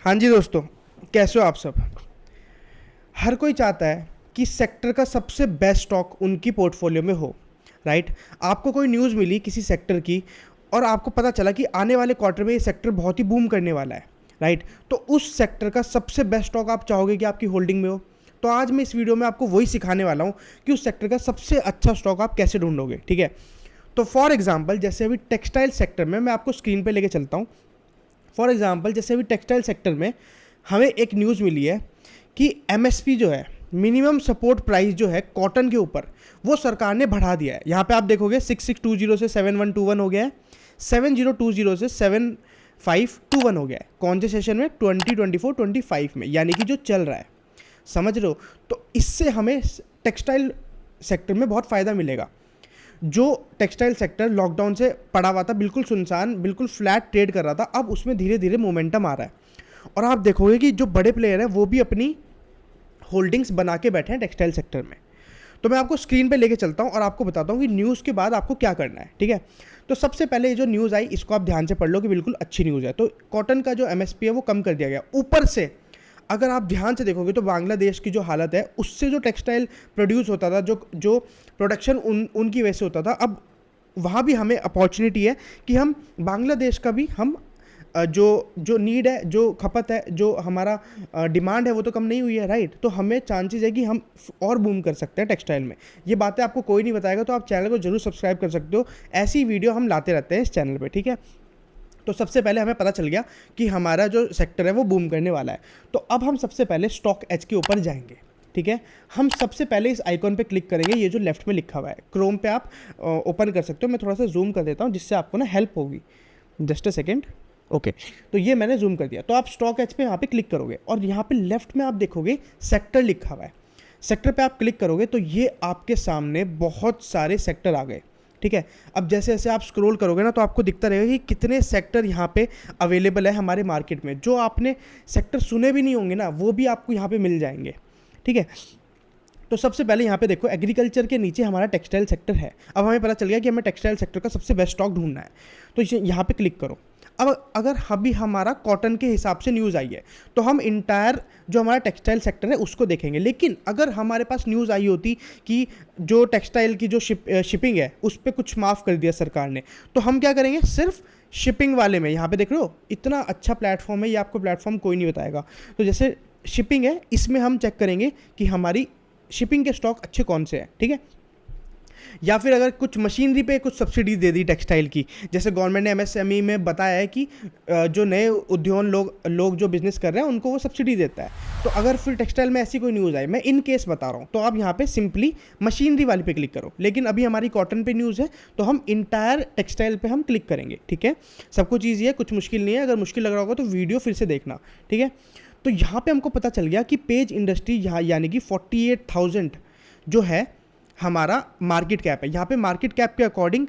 हाँ जी दोस्तों, कैसे हो आप सब। हर कोई चाहता है कि सेक्टर का सबसे बेस्ट स्टॉक उनकी पोर्टफोलियो में हो, राइट। आपको कोई न्यूज़ मिली किसी सेक्टर की और आपको पता चला कि आने वाले क्वार्टर में ये सेक्टर बहुत ही बूम करने वाला है, राइट। तो उस सेक्टर का सबसे बेस्ट स्टॉक आप चाहोगे कि आपकी होल्डिंग में हो। तो आज मैं इस वीडियो में आपको वही सिखाने वाला हूँ कि उस सेक्टर का सबसे अच्छा स्टॉक आप कैसे ढूंढोगे, ठीक है। तो फॉर एग्जाम्पल जैसे अभी टेक्सटाइल सेक्टर में मैं आपको स्क्रीन पे लेके चलता हूँ। फॉर एग्जांपल जैसे अभी टेक्सटाइल सेक्टर में हमें एक न्यूज़ मिली है कि एमएसपी जो है, मिनिमम सपोर्ट प्राइस जो है कॉटन के ऊपर, वो सरकार ने बढ़ा दिया है। यहाँ पे आप देखोगे 6620 से 7121 हो गया है, 7020 से 7521 हो गया है। कौन से सेशन में? 2024-25 में, यानी कि जो चल रहा है, समझ रहे हो। तो इससे हमें टेक्सटाइल सेक्टर में बहुत फ़ायदा मिलेगा। जो टेक्सटाइल सेक्टर लॉकडाउन से पड़ा हुआ था, बिल्कुल सुनसान, बिल्कुल फ्लैट ट्रेड कर रहा था, अब उसमें धीरे धीरे मोमेंटम आ रहा है। और आप देखोगे कि जो बड़े प्लेयर हैं वो भी अपनी होल्डिंग्स बना के बैठे हैं टेक्सटाइल सेक्टर में। तो मैं आपको स्क्रीन पे लेके चलता हूँ और आपको बताता हूँ कि न्यूज़ के बाद आपको क्या करना है, ठीक है। तो सबसे पहले ये जो न्यूज़ आई इसको आप ध्यान से पढ़ लो कि बिल्कुल अच्छी न्यूज़ है। तो कॉटन का जो एमएसपी है वो कम कर दिया गया। ऊपर से अगर आप ध्यान से देखोगे तो बांग्लादेश की जो हालत है, उससे जो टेक्सटाइल प्रोड्यूस होता था, जो जो प्रोडक्शन उनकी वजह से होता था, अब वहाँ भी हमें अपॉर्चुनिटी है कि हम बांग्लादेश का भी हम जो जो नीड है, जो खपत है, जो हमारा डिमांड है, वो तो कम नहीं हुई है, राइट। तो हमें चांसेस है कि हम और बूम कर सकते हैं टेक्सटाइल में। ये बातें आपको कोई नहीं बताएगा, तो आप चैनल को जरूर सब्सक्राइब कर सकते हो। ऐसी वीडियो हम लाते रहते हैं इस चैनल पे, ठीक है। तो सबसे पहले हमें पता चल गया कि हमारा जो सेक्टर है वो बूम करने वाला है। तो अब हम सबसे पहले स्टॉक एच के ऊपर जाएंगे, ठीक है। हम सबसे पहले इस आइकॉन पे क्लिक करेंगे, ये जो लेफ्ट में लिखा हुआ है, क्रोम पे आप ओपन कर सकते हो। मैं थोड़ा सा जूम कर देता हूँ जिससे आपको ना हेल्प होगी। Just a second. ओके, तो ये मैंने जूम कर दिया। तो आप स्टॉक एच पे यहाँ पे क्लिक करोगे और यहाँ पे लेफ्ट में आप देखोगे सेक्टर लिखा हुआ है। सेक्टर पे आप क्लिक करोगे तो ये आपके सामने बहुत सारे सेक्टर आ गए, ठीक है। अब जैसे जैसे आप स्क्रॉल करोगे ना तो आपको दिखता रहेगा कि कितने सेक्टर यहाँ पे अवेलेबल है हमारे मार्केट में। जो आपने सेक्टर सुने भी नहीं होंगे ना, वो भी आपको यहाँ पे मिल जाएंगे, ठीक है। तो सबसे पहले यहाँ पे देखो, एग्रीकल्चर के नीचे हमारा टेक्सटाइल सेक्टर है। अब हमें पता चल गया कि हमें टेक्सटाइल सेक्टर का सबसे बेस्ट स्टॉक ढूंढना है, तो यहाँ पे क्लिक करो। अब अगर अभी हमारा कॉटन के हिसाब से न्यूज़ आई है तो हम इंटायर जो हमारा टेक्सटाइल सेक्टर है उसको देखेंगे। लेकिन अगर हमारे पास न्यूज़ आई होती कि जो टेक्सटाइल की जो शिपिंग है उस पर कुछ माफ़ कर दिया सरकार ने, तो हम क्या करेंगे, सिर्फ शिपिंग वाले में। यहाँ पे देख रहे हो, इतना अच्छा प्लेटफॉर्म है, ये आपको प्लेटफॉर्म कोई नहीं बताएगा। तो जैसे शिपिंग है, इसमें हम चेक करेंगे कि हमारी शिपिंग के स्टॉक अच्छे कौन से हैं, ठीक है। या फिर अगर कुछ मशीनरी पे कुछ सब्सिडी दे दी टेक्सटाइल की, जैसे गवर्नमेंट ने एमएसएमई में बताया है कि जो नए उद्योग लोग जो बिजनेस कर रहे हैं उनको वो सब्सिडी देता है। तो अगर फिर टेक्सटाइल में ऐसी कोई न्यूज़ आई, मैं इन केस बता रहा हूँ, तो आप यहाँ पे सिंपली मशीनरी वाली पे क्लिक करो। लेकिन अभी हमारी कॉटन पे न्यूज़ है तो हम इंटायर टेक्सटाइल पे हम क्लिक करेंगे, ठीक है। सब कुछ ईजी है, कुछ मुश्किल नहीं है। अगर मुश्किल लग रहा होगा तो वीडियो फिर से देखना, ठीक है। तो यहाँ पे हमको पता चल गया कि पेज इंडस्ट्री यहाँ यानी कि 48,000 जो है हमारा मार्केट कैप है। यहाँ पे मार्केट कैप के अकॉर्डिंग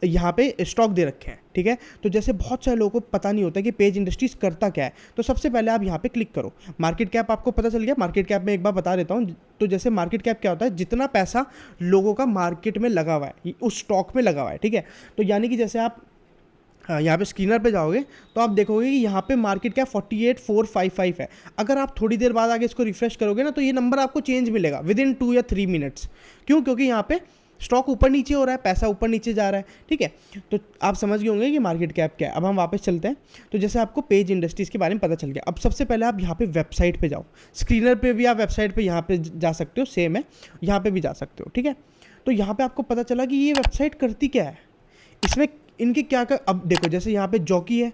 यहाँ पे स्टॉक दे रखे हैं, ठीक है। तो जैसे बहुत सारे लोगों को पता नहीं होता कि पेज इंडस्ट्रीज करता क्या है, तो सबसे पहले आप यहाँ पे क्लिक करो। मार्केट कैप आपको पता चल गया। मार्केट कैप में एक बार बता देता हूँ। तो जैसे मार्केट कैप क्या होता है, जितना पैसा लोगों का मार्केट में लगा हुआ है, उस स्टॉक में लगा हुआ है, ठीक है। तो यानी कि जैसे आप यहाँ पे स्क्रीनर पे जाओगे तो आप देखोगे कि यहाँ पे मार्केट कैप 48,455 है। अगर आप थोड़ी देर बाद आगे इसको रिफ्रेश करोगे ना तो ये नंबर आपको चेंज मिलेगा विद इन 2 या 3 मिनट्स। क्यों? क्योंकि यहाँ पे स्टॉक ऊपर नीचे हो रहा है, पैसा ऊपर नीचे जा रहा है, ठीक है। तो आप समझ गए होंगे कि मार्केट कैप क्या है। अब हम वापस चलते हैं। तो जैसे आपको पेज इंडस्ट्रीज़ के बारे में पता चल गया, अब सबसे पहले आप यहाँ पे वेबसाइट पे जाओ। स्क्रीनर पे भी आप वेबसाइट पे यहाँ पे जा सकते हो, सेम है, यहाँ पे भी जा सकते हो, ठीक है। तो यहाँ पे आपको पता चला कि ये वेबसाइट करती क्या है, इसमें इनके क्या क्या। अब देखो, जैसे यहाँ पे जॉकी है,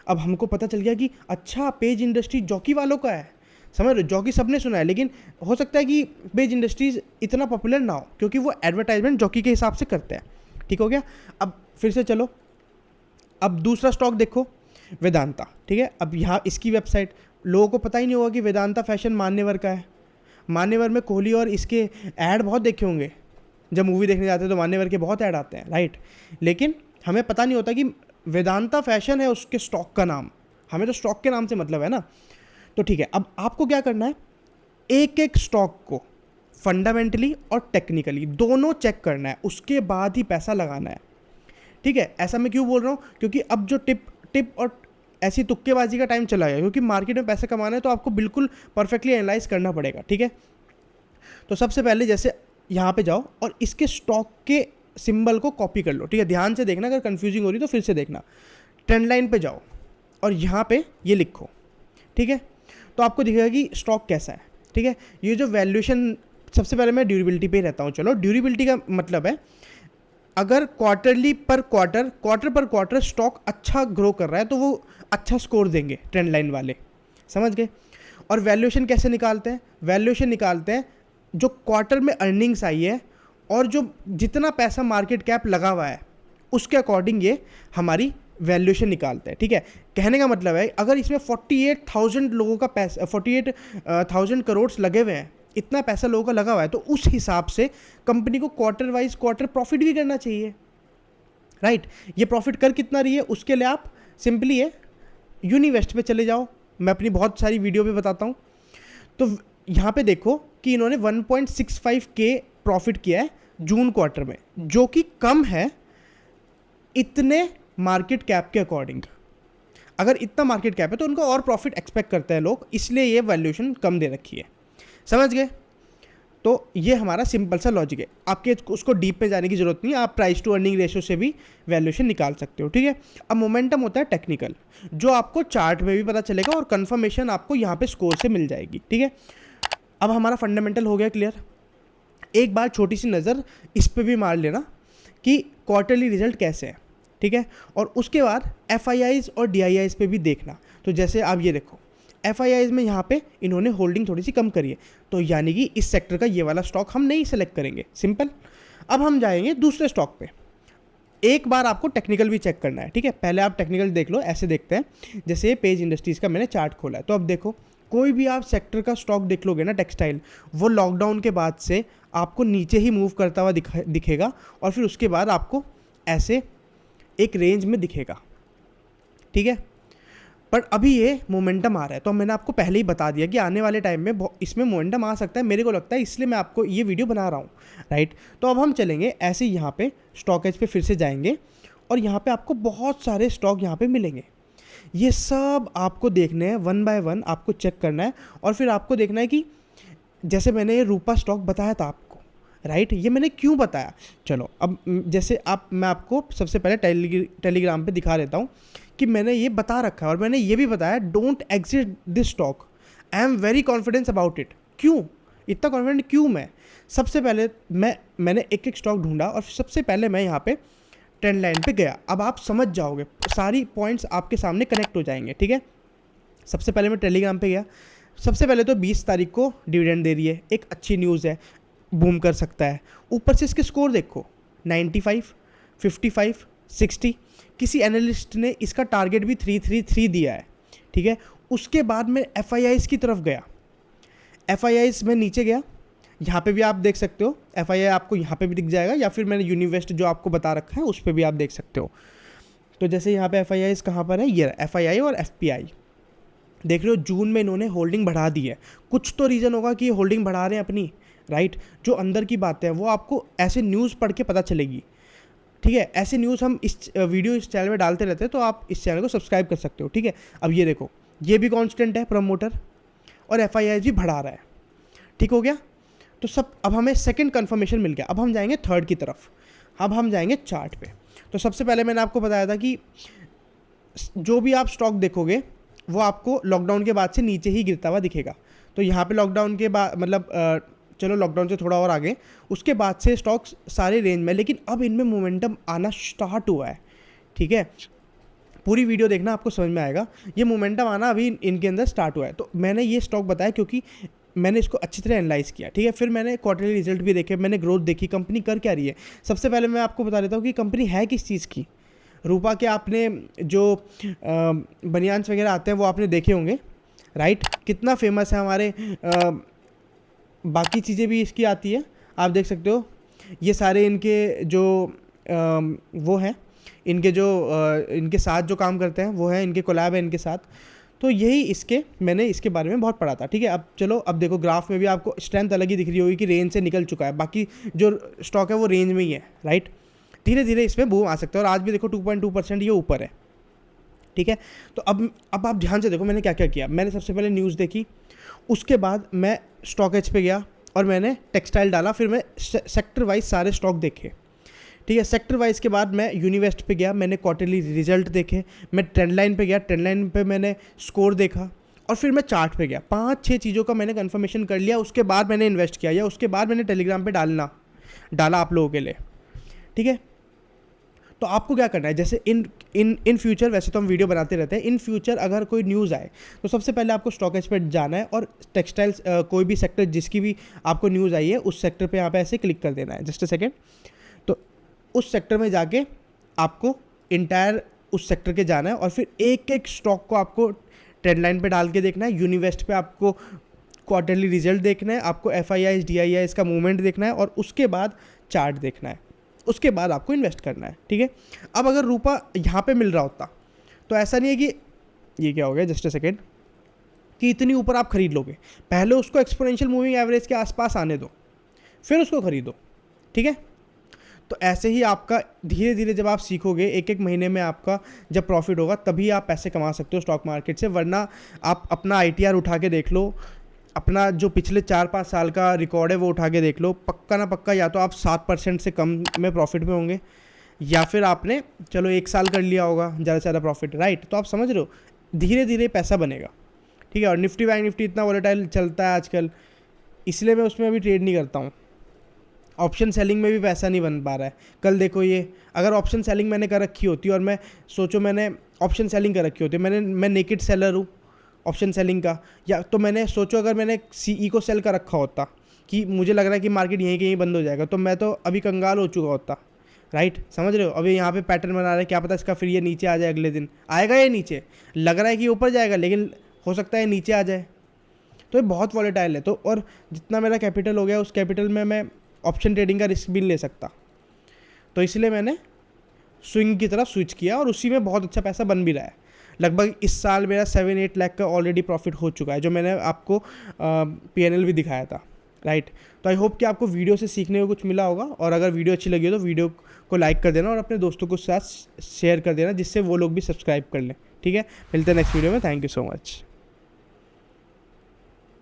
अब हमको पता चल गया कि अच्छा पेज इंडस्ट्री जॉकी वालों का है। समझ रहे हो, जॉकी सबने सुना है, लेकिन हो सकता है कि पेज इंडस्ट्रीज इतना पॉपुलर ना हो क्योंकि वो एडवर्टाइजमेंट जॉकी के हिसाब से करते हैं। ठीक हो गया। अब फिर से चलो, अब दूसरा स्टॉक देखो, वेदांता, ठीक है। अब यहाँ इसकी वेबसाइट, लोगों को पता ही नहीं होगा कि वेदांता फैशन मान्यवर का है। मान्यवर में कोहली और इसके ऐड बहुत देखे होंगे, जब मूवी देखने जाते हैं तो मान्यवर के बहुत ऐड आते हैं, राइट। लेकिन हमें पता नहीं होता कि वेदांता फैशन है उसके स्टॉक का नाम। हमें तो स्टॉक के नाम से मतलब है ना। तो ठीक है, अब आपको क्या करना है, एक एक स्टॉक को फंडामेंटली और टेक्निकली दोनों चेक करना है, उसके बाद ही पैसा लगाना है, ठीक है। ऐसा मैं क्यों बोल रहा हूँ, क्योंकि अब जो टिप और ऐसी तुक्केबाजी का टाइम चला गया, क्योंकि मार्केट में पैसा कमाना है तो आपको बिल्कुल परफेक्टली एनालाइज करना पड़ेगा, ठीक है। तो सबसे पहले जैसे यहाँ पे जाओ और इसके स्टॉक के सिंबल को कॉपी कर लो, ठीक है। ध्यान से देखना, अगर कंफ्यूजिंग हो रही तो फिर से देखना। ट्रेंड लाइन पे जाओ और यहाँ पे ये लिखो, ठीक है। तो आपको दिखेगा कि स्टॉक कैसा है, ठीक है। ये जो वैल्यूएशन, सबसे पहले मैं ड्यूरेबिलिटी पे ही रहता हूँ। चलो, ड्यूरेबिलिटी का मतलब है अगर क्वार्टरली पर क्वार्टर, क्वार्टर पर क्वार्टर स्टॉक अच्छा ग्रो कर रहा है तो वो अच्छा स्कोर देंगे ट्रेंड लाइन वाले, समझ गए। और वैल्यूएशन कैसे निकालते हैं? वैल्यूएशन निकालते हैं जो क्वार्टर में अर्निंग्स आई है और जो जितना पैसा मार्केट कैप लगा हुआ है उसके अकॉर्डिंग ये हमारी वैल्यूएशन निकालते हैं, ठीक है। कहने का मतलब है अगर इसमें 48,000 लोगों का पैसा, 48,000 करोड़ लगे हुए हैं, इतना पैसा लोगों का लगा हुआ है, तो उस हिसाब से कंपनी को क्वार्टर वाइज क्वार्टर प्रॉफिट भी करना चाहिए, राइट। ये प्रॉफिट कर कितना रही है उसके लिए आप सिंपली है यूनिवेस्ट पे चले जाओ, मैं अपनी बहुत सारी वीडियो पे बताता हूँ। तो यहाँ पे देखो कि इन्होंने 1.65K प्रॉफिट किया है जून क्वार्टर में, जो कि कम है इतने मार्केट कैप के अकॉर्डिंग। अगर इतना मार्केट कैप है तो उनको और प्रॉफिट एक्सपेक्ट करते हैं लोग, इसलिए ये वैल्यूएशन कम दे रखी है, समझ गए। तो ये हमारा सिंपल सा लॉजिक है, आपके उसको डीप में जाने की जरूरत नहीं है, आप प्राइस टू अर्निंग रेशियो से भी वैल्यूएशन निकाल सकते हो, ठीक है। अब मोमेंटम होता है टेक्निकल, जो आपको चार्ट में भी पता चलेगा और कंफर्मेशन आपको यहाँ पे स्कोर से मिल जाएगी, ठीक है। अब हमारा फंडामेंटल हो गया क्लियर। एक बार छोटी सी नज़र इस पर भी मार लेना कि क्वार्टरली रिजल्ट कैसे है, ठीक है। और उसके बाद FIIs और DIIs पे भी देखना। तो जैसे आप ये देखो FIIs में यहाँ पे इन्होंने होल्डिंग थोड़ी सी कम करी है, तो यानी कि इस सेक्टर का ये वाला स्टॉक हम नहीं सेलेक्ट करेंगे, सिंपल। अब हम जाएंगे दूसरे स्टॉक पे। एक बार आपको टेक्निकल भी चेक करना है, ठीक है। पहले आप टेक्निकल देख लो, ऐसे देखते हैं। जैसे पेज इंडस्ट्रीज़ का मैंने चार्ट खोला है, तो अब देखो कोई भी आप सेक्टर का स्टॉक देख लोगे ना, टेक्सटाइल, वो लॉकडाउन के बाद से आपको नीचे ही मूव करता हुआ दिखेगा और फिर उसके बाद आपको ऐसे एक रेंज में दिखेगा, ठीक है। पर अभी ये मोमेंटम आ रहा है, तो मैंने आपको पहले ही बता दिया कि आने वाले टाइम में इसमें मोमेंटम आ सकता है, मेरे को लगता है, इसलिए मैं आपको ये वीडियो बना रहा हूँ, राइट। तो अब हम चलेंगे ऐसे ही यहाँ पे स्टॉक एज पे फिर से जाएंगे और यहाँ पे आपको बहुत सारे स्टॉक यहाँ पे मिलेंगे। ये सब आपको देखने हैं, वन बाय वन आपको चेक करना है और फिर आपको देखना है कि जैसे मैंने ये रूपा स्टॉक बताया था आपको, राइट, ये मैंने क्यों बताया। चलो अब जैसे मैं आपको सबसे पहले टेलीग्राम पे दिखा देता हूँ कि मैंने ये बता रखा है और मैंने ये भी बताया don't exit this stock, I am very confidence about it. क्यों इतना कॉन्फिडेंट क्यों? मैं सबसे पहले मैंने एक एक स्टॉक ढूंढा और सबसे पहले मैं यहाँ पे ट्रेंड लाइन पे गया। अब आप समझ जाओगे, सारी पॉइंट्स आपके सामने कनेक्ट हो जाएंगे, ठीक है। सबसे पहले मैं टेलीग्राम पे गया। सबसे पहले तो 20 तारीख को डिविडेंड दे रही है, एक अच्छी न्यूज़ है, बूम कर सकता है। ऊपर से इसके स्कोर देखो 95, 55, 60। किसी एनालिस्ट ने इसका टारगेट भी 333 दिया है, ठीक है। उसके बाद मैं FIIs की तरफ गया, FIIs में नीचे गया, यहाँ पे भी आप देख सकते हो FII आपको यहाँ पे भी दिख जाएगा, या फिर मैंने यूनिवेस्ट जो आपको बता रखा है उस पर भी आप देख सकते हो। तो जैसे यहाँ पे FIIs कहाँ पर है, ये FII और FPI देख रहे हो। जून में इन्होंने होल्डिंग बढ़ा दी है, कुछ तो रीज़न होगा कि ये होल्डिंग बढ़ा रहे हैं अपनी, राइट। जो अंदर की बातें हैं वो आपको ऐसे न्यूज़ पढ़ के पता चलेगी, ठीक है। ऐसे न्यूज़ हम इस चैनल में डालते रहते हैं, तो आप इस चैनल को सब्सक्राइब कर सकते हो, ठीक है। अब ये देखो, ये भी कांस्टेंट है प्रमोटर और FII भी बढ़ा रहा है, ठीक हो गया। तो सब, अब हमें सेकंड कंफर्मेशन मिल गया। अब हम जाएंगे थर्ड की तरफ, अब हम जाएंगे चार्ट पे। तो सबसे पहले मैंने आपको बताया था कि जो भी आप स्टॉक देखोगे वो आपको लॉकडाउन के बाद से नीचे ही गिरता हुआ दिखेगा। तो यहाँ पे लॉकडाउन के बाद, मतलब चलो लॉकडाउन से थोड़ा और आगे, उसके बाद से स्टॉक्स सारे रेंज में, लेकिन अब इनमें मोमेंटम आना स्टार्ट हुआ है, ठीक है। पूरी वीडियो देखना, आपको समझ में आएगा। ये मोमेंटम आना अभी इनके अंदर स्टार्ट हुआ है। तो मैंने ये स्टॉक बताया क्योंकि मैंने इसको अच्छी तरह एनालाइज किया, ठीक है। फिर मैंने क्वार्टरली रिजल्ट भी देखे, मैंने ग्रोथ देखी, कंपनी कर क्या रही है। सबसे पहले मैं आपको बता देता हूँ कि कंपनी है किस चीज़ की। रूपा के आपने जो बनियान्स वगैरह आते हैं वो आपने देखे होंगे, राइट, कितना फेमस है। हमारे बाकी चीज़ें भी इसकी आती है, आप देख सकते हो। ये सारे इनके जो वो हैं, इनके जो इनके साथ जो काम करते हैं वो है, इनके कोलैब है इनके साथ। तो यही मैंने इसके बारे में बहुत पढ़ा था, ठीक है। अब चलो, अब देखो ग्राफ में भी आपको स्ट्रेंथ अलग ही दिख रही होगी कि रेंज से निकल चुका है, बाकी जो स्टॉक है वो रेंज में ही है, राइट। धीरे धीरे इसमें बूम आ सकता है और आज भी देखो 2.2% ये ऊपर है, ठीक है। तो अब आप ध्यान से देखो मैंने क्या क्या किया। मैंने सबसे पहले न्यूज़ देखी, उसके बाद मैं स्टॉक एज पे गया और मैंने टेक्सटाइल डाला, फिर मैं सेक्टर वाइज सारे स्टॉक देखे, ठीक है। सेक्टर वाइज के बाद मैं यूनिवेस्ट पे गया, मैंने क्वार्टरली रिजल्ट देखे, मैं ट्रेंड लाइन पे गया, ट्रेंड लाइन पे मैंने स्कोर देखा, और फिर मैं चार्ट पे गया। 5-6 चीज़ों का मैंने कन्फर्मेशन कर लिया, उसके बाद मैंने इन्वेस्ट किया, या उसके बाद मैंने टेलीग्राम पे डाला आप लोगों के लिए, ठीक है। तो आपको क्या करना है, जैसे इन फ्यूचर, वैसे तो हम वीडियो बनाते रहते हैं, इन फ्यूचर अगर कोई न्यूज़ आए तो सबसे पहले आपको स्टॉक एक्सचेंज पर जाना है और टेक्सटाइल्स कोई भी सेक्टर जिसकी भी आपको न्यूज़ आई है उस सेक्टर पे यहाँ पे ऐसे क्लिक कर देना है, जस्ट अ सेकेंड। तो उस सेक्टर में जाके आपको इंटायर उस सेक्टर के जाना है और फिर एक एक स्टॉक को आपको ट्रेंड लाइन पे डाल के देखना है। यूनिवेस्ट पे आपको क्वार्टरली रिजल्ट देखना है, आपको FIIs DIIs का मूवमेंट देखना है, और उसके बाद चार्ट देखना है, उसके बाद आपको इन्वेस्ट करना है, ठीक है। अब अगर रुपया यहाँ पे मिल रहा होता तो ऐसा नहीं है कि ये क्या हो गया, जस्ट अ सेकेंड, कि इतनी ऊपर आप खरीद लोगे। पहले उसको एक्सपोनेंशियल मूविंग एवरेज के आसपास आने दो, फिर उसको खरीदो, ठीक है। तो ऐसे ही आपका धीरे धीरे जब आप सीखोगे, एक एक महीने में आपका जब प्रॉफिट होगा तभी आप पैसे कमा सकते हो स्टॉक मार्केट से। वरना आप अपना ITR उठा के देख लो, अपना जो पिछले 4-5 साल का रिकॉर्ड है वो उठा के देख लो, पक्का ना पक्का या तो आप 7% से कम में प्रॉफिट में होंगे, या फिर आपने चलो 1 साल कर लिया होगा ज़्यादा से ज़्यादा प्रॉफिट, राइट। तो आप समझ रहे हो धीरे धीरे पैसा बनेगा, ठीक है। और निफ्टी बैंक निफ्टी इतना वॉलेटाइल चलता है आजकल, इसलिए मैं उसमें अभी ट्रेड नहीं करता हूँ। ऑप्शन सेलिंग में भी पैसा नहीं बन पा रहा है। कल देखो, ये अगर ऑप्शन सेलिंग मैंने कर रखी होती और मैं सोचो मैंने ऑप्शन सेलिंग कर रखी होती, मैं नेकेड सेलर हूँ ऑप्शन सेलिंग का, या तो मैंने सोचो अगर मैंने CE को सेल कर रखा होता कि मुझे लग रहा है कि मार्केट यहीं के यहीं बंद हो जाएगा, तो मैं तो अभी कंगाल हो चुका होता, राइट। समझ रहे हो, अभी यहाँ पे पैटर्न बना रहा है, क्या पता इसका फिर ये नीचे आ जाए, अगले दिन आएगा ये नीचे, लग रहा है कि ऊपर जाएगा लेकिन हो सकता है नीचे आ जाए। तो ये बहुत वॉलेटाइल है। तो और जितना मेरा कैपिटल हो गया उस कैपिटल में मैं ऑप्शन ट्रेडिंग का रिस्क भी नहीं ले सकता, तो इसलिए मैंने स्विंग की तरफ स्विच किया और उसी में बहुत अच्छा पैसा बन भी रहा है। लगभग इस साल मेरा 7-8 लाख का ऑलरेडी प्रॉफिट हो चुका है, जो मैंने आपको PNL भी दिखाया था, राइट। तो आई होप कि आपको वीडियो से सीखने को कुछ मिला होगा, और अगर वीडियो अच्छी लगी हो तो वीडियो को लाइक कर देना और अपने दोस्तों के साथ शेयर कर देना, जिससे वो लोग भी सब्सक्राइब कर लें, ठीक है। मिलते हैं नेक्स्ट वीडियो में। Thank you so much.